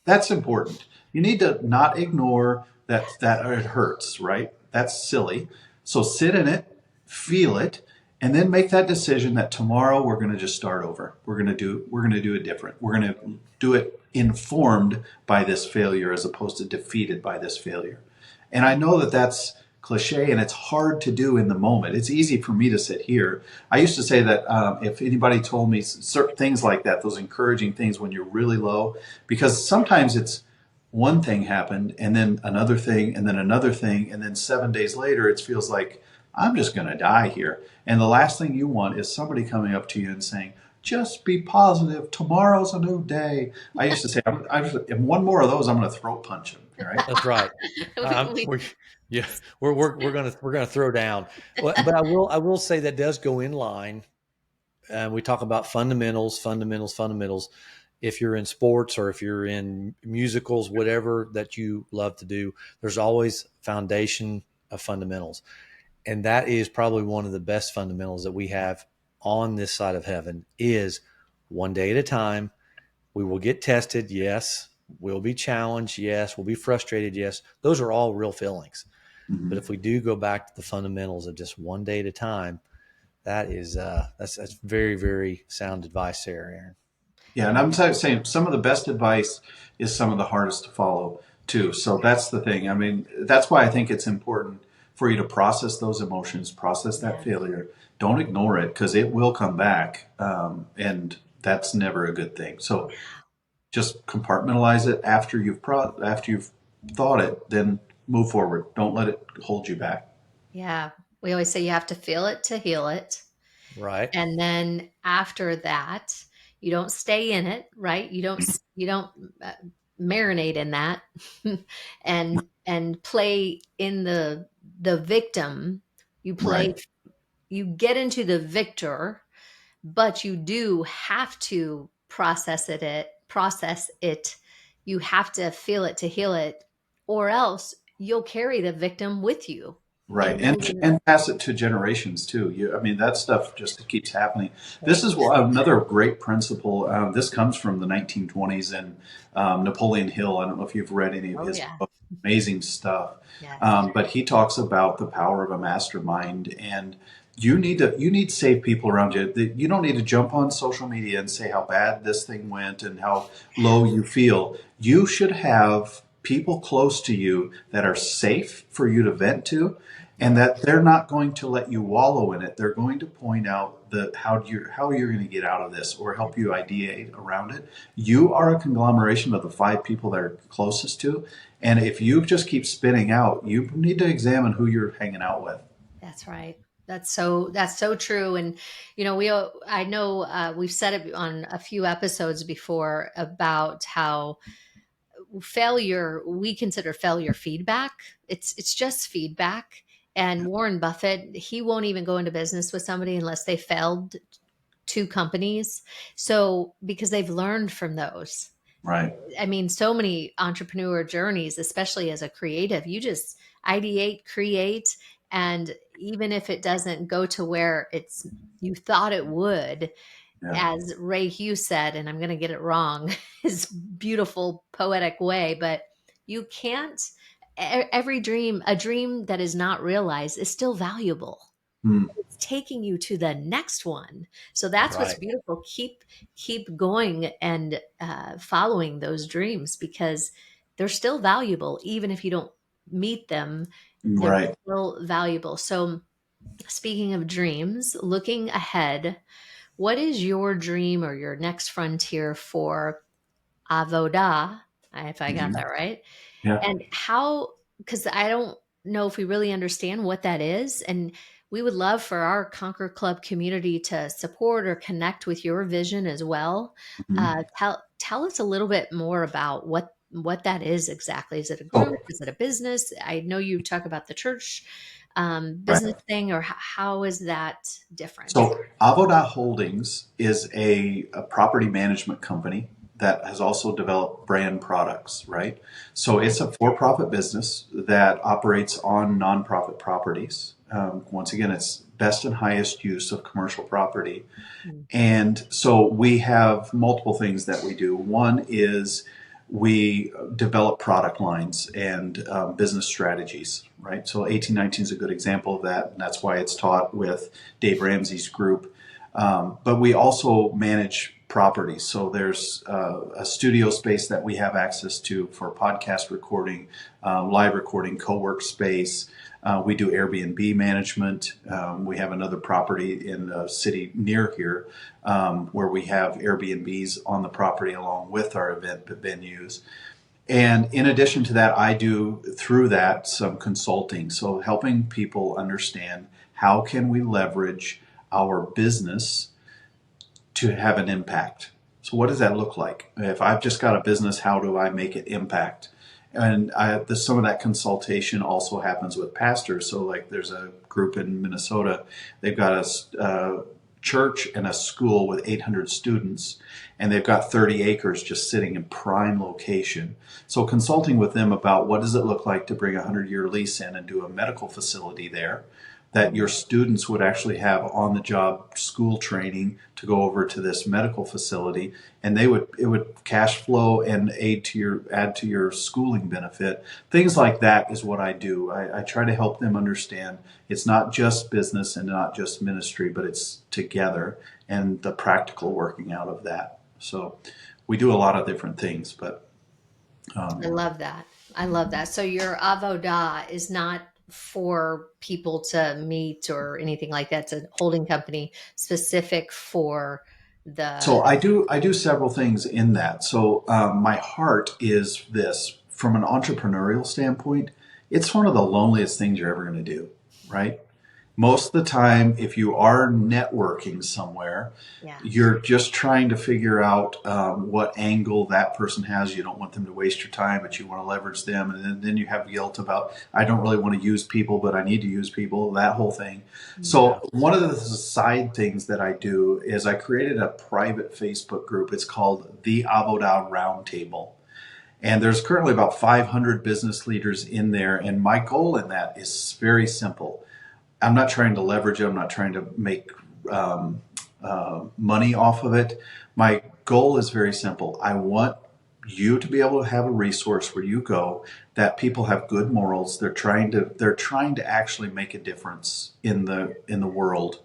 That's important. You need to not ignore that it hurts, right? That's silly. So sit in it, feel it, and then make that decision that tomorrow we're going to just start over. We're going to do it different. We're going to do it informed by this failure as opposed to defeated by this failure. And I know that that's cliche and it's hard to do in the moment. It's easy for me to sit here. I used to say that if anybody told me certain things like that, those encouraging things when you're really low, because sometimes it's one thing happened and then another thing and then another thing. And then 7 days later, it feels like I'm just going to die here. And the last thing you want is somebody coming up to you and saying, just be positive. Tomorrow's a new day. I used to say, if one more of those, I'm going to throat punch him. Right? That's right. We're gonna throw down. But I will say that does go in line. We talk about fundamentals. If you're in sports or if you're in musicals, whatever that you love to do, there's always foundation of fundamentals. And that is probably one of the best fundamentals that we have on this side of heaven is one day at a time. We will get tested. Yes. We'll be challenged. Yes. We'll be frustrated. Yes. Those are all real feelings. Mm-hmm. But if we do go back to the fundamentals of just one day at a time, that is, that's very, very sound advice there, Aaron. Yeah. And I'm saying some of the best advice is some of the hardest to follow. too. So that's the thing. I mean, that's why I think it's important for you to process those emotions, process that Yeah. failure. Don't ignore it because it will come back, and that's never a good thing. So just compartmentalize it after you've thought it, then move forward. Don't let it hold you back. Yeah. We always say you have to feel it to heal it. Right. And then after that, you don't stay in it, right? You don't uh, marinate in that and play in the victim. You play Right. you get into the victor, but you do have to process it. You have to feel it to heal it, or else you'll carry the victim with you. Right, And you'll and pass it to generations too. I mean, that stuff just keeps happening. This right. is another great principle. This comes from the 1920s and Napoleon Hill. I don't know if you've read any of Oh his yeah. books. Amazing stuff. Yes. But he talks about the power of a mastermind, and you need safe people around you. You don't need to jump on social media and say how bad this thing went and how low you feel. You should have people close to you that are safe for you to vent to, and Yes. that they're not going to let you wallow in it. They're going to point out how you're going to get out of this or help you ideate around it. You are a conglomeration of the five people that are closest to, and if you just keep spinning out, you need to examine who you're hanging out with. That's right. That's so true. And I know we've said it on a few episodes before about how failure we consider failure feedback. It's just feedback. And Warren Buffett, he won't even go into business with somebody unless they failed two companies. So because they've learned from those. Right. I mean, so many entrepreneur journeys, especially as a creative, you just ideate, create, and even if it doesn't go to where it's you thought it would, Yeah. as Ray Hughes said, and I'm going to get it wrong, his beautiful poetic way, but you can't. Every dream, a dream that is not realized, is still valuable. Hmm. It's taking you to the next one. So that's what's Right. beautiful. Keep going and following those dreams because they're still valuable, even if you don't meet them. They're Right. still valuable. So speaking of dreams, looking ahead, what is your dream or your next frontier for Avoda? If I got Mhm. that right. Yeah. And how, because I don't know if we really understand what that is. And we would love for our Conquer Club community to support or connect with your vision as well. Mhm. Tell us a little bit more about what that is exactly. Is it a So, group? Is it a business? I know you talk about the church business right. thing, or how is that different? So Avoda Holdings is a property management company that has also developed brand products, right? So Okay. it's a for-profit business that operates on nonprofit properties. Once again, it's best and highest use of commercial property. Mm. And so we have multiple things that we do. One is we develop product lines and business strategies, right? So 1819 is a good example of that, and that's why it's taught with Dave Ramsey's group. But we also manage properties. So there's a studio space that we have access to for podcast recording, live recording, co-work space. We do Airbnb management. We have another property in a city near here where we have Airbnbs on the property along with our event venues. And in addition to that, I do through that some consulting. So helping people understand how can we leverage our business to have an impact. So what does that look like? If I've just got a business, how do I make it impact? And some of that consultation also happens with pastors. So like there's a group in Minnesota, they've got a church and a school with 800 students, and they've got 30 acres just sitting in prime location. So consulting with them about what does it look like to bring a 100-year lease in and do a medical facility there, that your students would actually have on the job school training to go over to this medical facility, and it would cash flow and add to your schooling benefit. Things like that is what I do. I try to help them understand it's not just business and not just ministry, but it's together and the practical working out of that. So we do a lot of different things, but I love that. I love that. So your avoda is not for people to meet or anything like that. It's a holding company specific for So the I do several things in that. So my heart is this from an entrepreneurial standpoint. It's one of the loneliest things you're ever going to do, right? Most of the time, if you are networking somewhere, yeah. you're just trying to figure out what angle that person has. You don't want them to waste your time, but you want to leverage them. And then you have guilt about, I don't really want to use people, but I need to use people, that whole thing. Yeah. So, one of the side things that I do is I created a private Facebook group. It's called the Avoda Roundtable. And there's currently about 500 business leaders in there. And my goal in that is very simple. I'm not trying to leverage it. I'm not trying to make um, money off of it. My goal is very simple. I want you to be able to have a resource where you go that people have good morals. They're trying to actually make a difference in the world.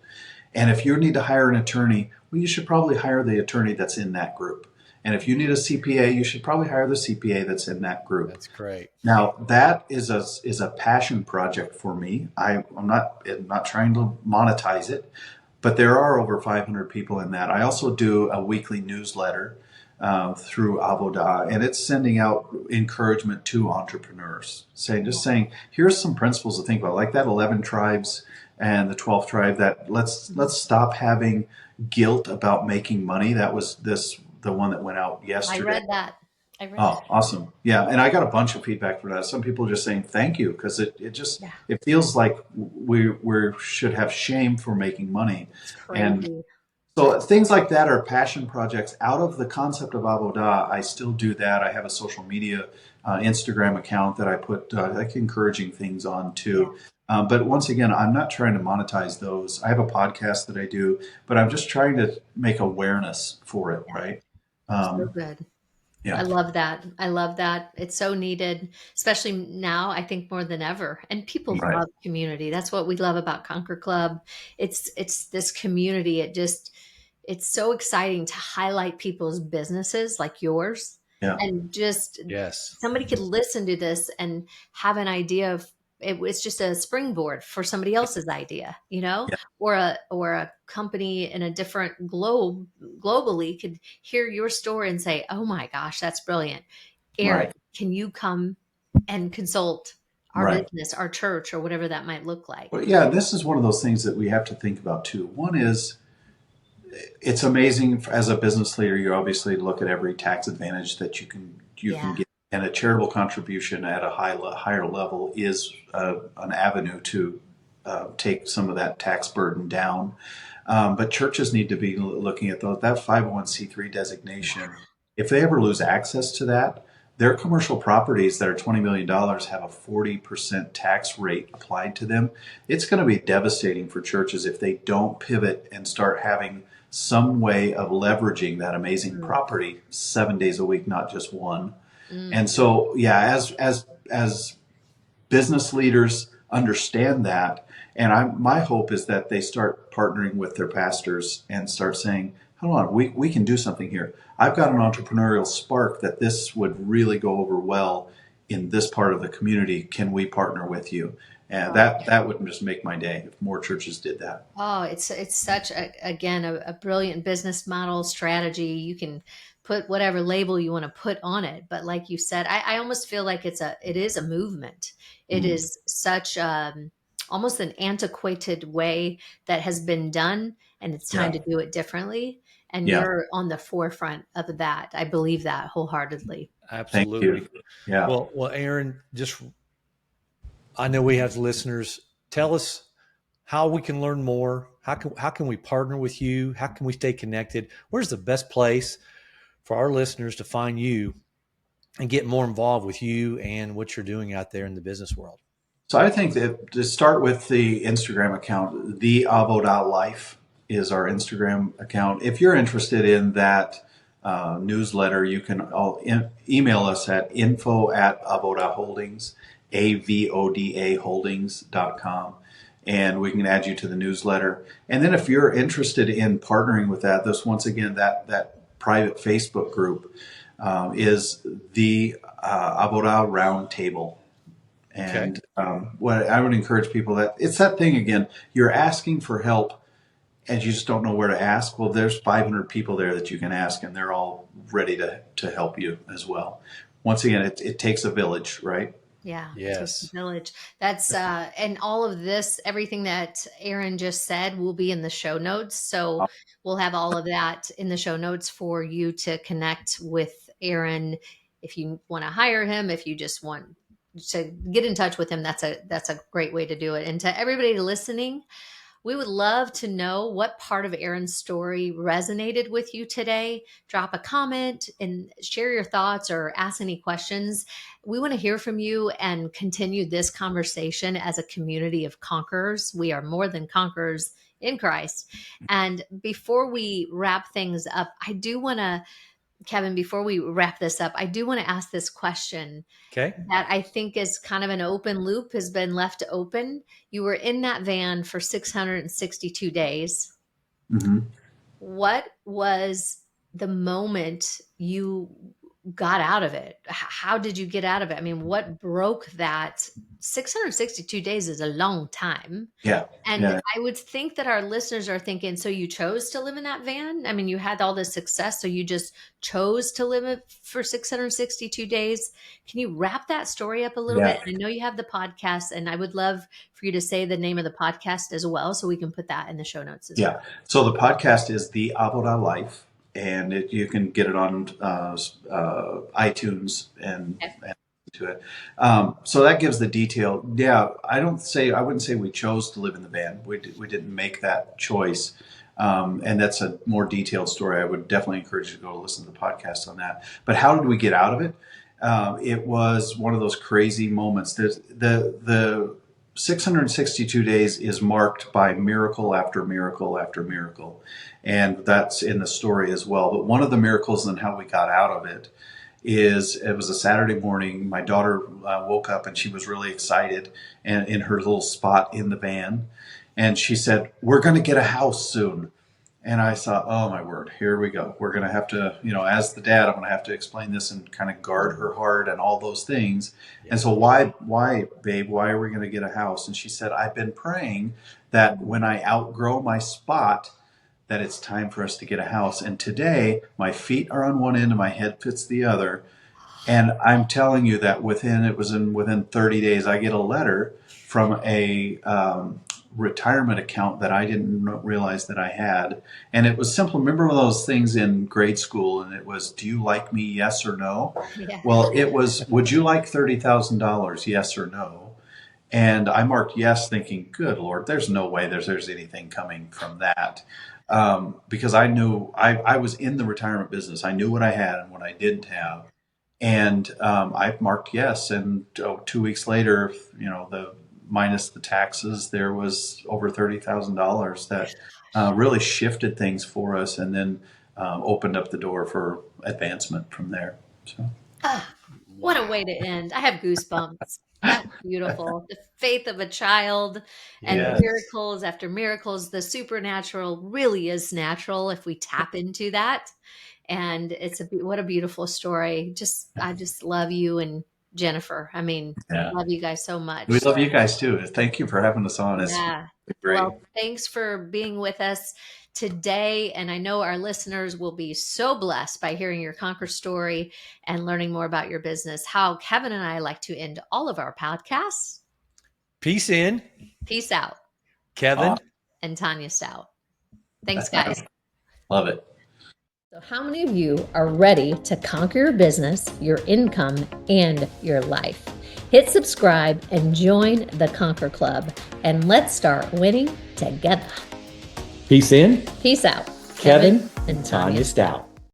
And if you need to hire an attorney, well, you should probably hire the attorney that's in that group. And if you need a CPA, you should probably hire the CPA that's in that group. That's great. Now that is a passion project for me. I'm not trying to monetize it, but there are over 500 people in that. I also do a weekly newsletter through Avoda, and it's sending out encouragement to entrepreneurs, saying here's some principles to think about, like that 11 tribes and the 12th tribe. That let's stop having guilt about making money. That was the one that went out I yesterday. read that. I read Oh, that. awesome. Yeah. And I got a bunch of feedback for that. Some people just saying thank you because it just, Yeah. it feels like we should have shame for making money. It's And crazy. so things like that are passion projects out of the concept of Avoda. I still do that. I have a social media Instagram account that I put like encouraging things on Yeah. too. But once again, I'm not trying to monetize those. I have a podcast that I do, but I'm just trying to make awareness for it, Yeah. right? So Um, good. I yeah, love that. I love that. It's so needed, especially now, I think more than ever. And people right. love community. That's what we love about Conquer Club. It's this community. It's so exciting to highlight people's businesses like yours Yeah. and just Yes. somebody could listen to this and have an idea of it's just a springboard for somebody else's idea, Yeah. or a company in a different globally could hear your story and say, "Oh my gosh, that's brilliant. Aaron, Right. can you come and consult our Right. business, our church, or whatever that might look like?" Well, yeah, this is one of those things that we have to think about too. One is it's amazing as a business leader. You obviously look at every tax advantage that you can Yeah. get, and a charitable contribution at a higher level is an avenue to take some of that tax burden down. But churches need to be looking at that 501c3 designation. If they ever lose access to that, their commercial properties that are $20 million dollars have a 40% tax rate applied to them. It's going to be devastating for churches if they don't pivot and start having some way of leveraging that amazing Mm, property 7 days a week, not just one. mm, And so, yeah, as business leaders understand that. And my hope is that they start partnering with their pastors and start saying, hold on, we can do something here. I've got an entrepreneurial spark that this would really go over well in this part of the community. Can we partner with you? And oh. that would just make my day if more churches did that. Oh, it's such a brilliant business model strategy. You can put whatever label you want to put on it, but like you said, I almost feel like it is a movement. It Mhm. is such almost an antiquated way that has been done, and it's time Yeah. to do it differently. And Yeah. you're on the forefront of that. I believe that wholeheartedly. Thank you. Absolutely. Yeah. Well, Aaron, just I know we have listeners. Tell us how we can learn more. How can we partner with you? How can we stay connected? Where's the best place for our listeners to find you and get more involved with you and what you're doing out there in the business world? So I think that to start with the Instagram account, the Avoda Life is our Instagram account. If you're interested in that newsletter, you can email us at info@avoda holdings, AVODA holdings.com, and we can add you to the newsletter. And then if you're interested in partnering with that, this once again, that private Facebook group, is the Avoda round table. Okay. And what I would encourage people, that it's that thing again, you're asking for help and you just don't know where to ask. Well, there's 500 people there that you can ask, and they're all ready to help you as well. Once again, it takes a village, right? Yeah, it takes a Yes. village. That's and all of this, everything that Aaron just said will be in the show notes. So we'll have all of that in the show notes for you to connect with Aaron if you want to hire him, if you just want to get in touch with him, that's a great way to do it. And to everybody listening, we would love to know what part of Aaron's story resonated with you today. Drop a comment and share your thoughts or ask any questions. We want to hear from you and continue this conversation as a community of conquerors. We are more than conquerors in Christ. And before we wrap things up, Kevin, before we wrap this up, I do want to ask this question Okay. that I think is kind of an open loop, has been left open. You were in that van for 662 days. Mm-hmm. What was the moment you got out of it? How did you get out of it? I mean, what broke that? 662 days is a long time. Yeah. And Yeah. I would think that our listeners are thinking, so you chose to live in that van? I mean, you had all this success, so you just chose to live it for 662 days. Can you wrap that story up a little Yeah. bit? I know you have the podcast, and I would love for you to say the name of the podcast as well, so we can put that in the show notes as well. Yeah. So the podcast is The Avoda Life, and you can get it on iTunes and to it. So that gives the detail. Yeah, I wouldn't say we chose to live in the van. We didn't make that choice. And that's a more detailed story. I would definitely encourage you to go listen to the podcast on that. But how did we get out of it? It was one of those crazy moments. The 662 days is marked by miracle after miracle after miracle. And that's in the story as well. But one of the miracles and how we got out of it was a Saturday morning. My daughter woke up and she was really excited, and in her little spot in the van. And she said, "We're going to get a house soon." And I thought, oh my word, here we go. We're going to have to, as the dad, I'm going to have to explain this and kind of guard her heart and all those things. Yeah. And so why, babe, why are we going to get a house? And she said, I've been praying that when I outgrow my spot, that it's time for us to get a house. And today my feet are on one end and my head fits the other. And I'm telling you that within 30 days, I get a letter from a retirement account that I didn't realize that I had. And it was simple. Remember one of those things in grade school, and it was, do you like me? Yes or no? Yeah. Well, it was, would you like $30,000? Yes or no? And I marked yes, thinking, good Lord, there's no way there's anything coming from that. Because I knew I was in the retirement business. I knew what I had and what I didn't have. And I marked yes. And 2 weeks later, the minus the taxes, there was over $30,000 that really shifted things for us, and then opened up the door for advancement from there. So, what a way to end! I have goosebumps. That's beautiful. The faith of a child and miracles after miracles. The supernatural really is natural if we tap into that. And what a beautiful story. I just love you and Jennifer. I mean, love you guys so much. We love you guys too. Thank you for having us on. It's great. Well, thanks for being with us today. And I know our listeners will be so blessed by hearing your Conquer story and learning more about your business. How Kevin and I like to end all of our podcasts. Peace in. Peace out. Kevin. And Tanya Stout. Thanks, guys. Love it. So how many of you are ready to conquer your business, your income, and your life? Hit subscribe and join the Conquer Club, and let's start winning together. Peace in. Peace out. Kevin and Tanya Stout.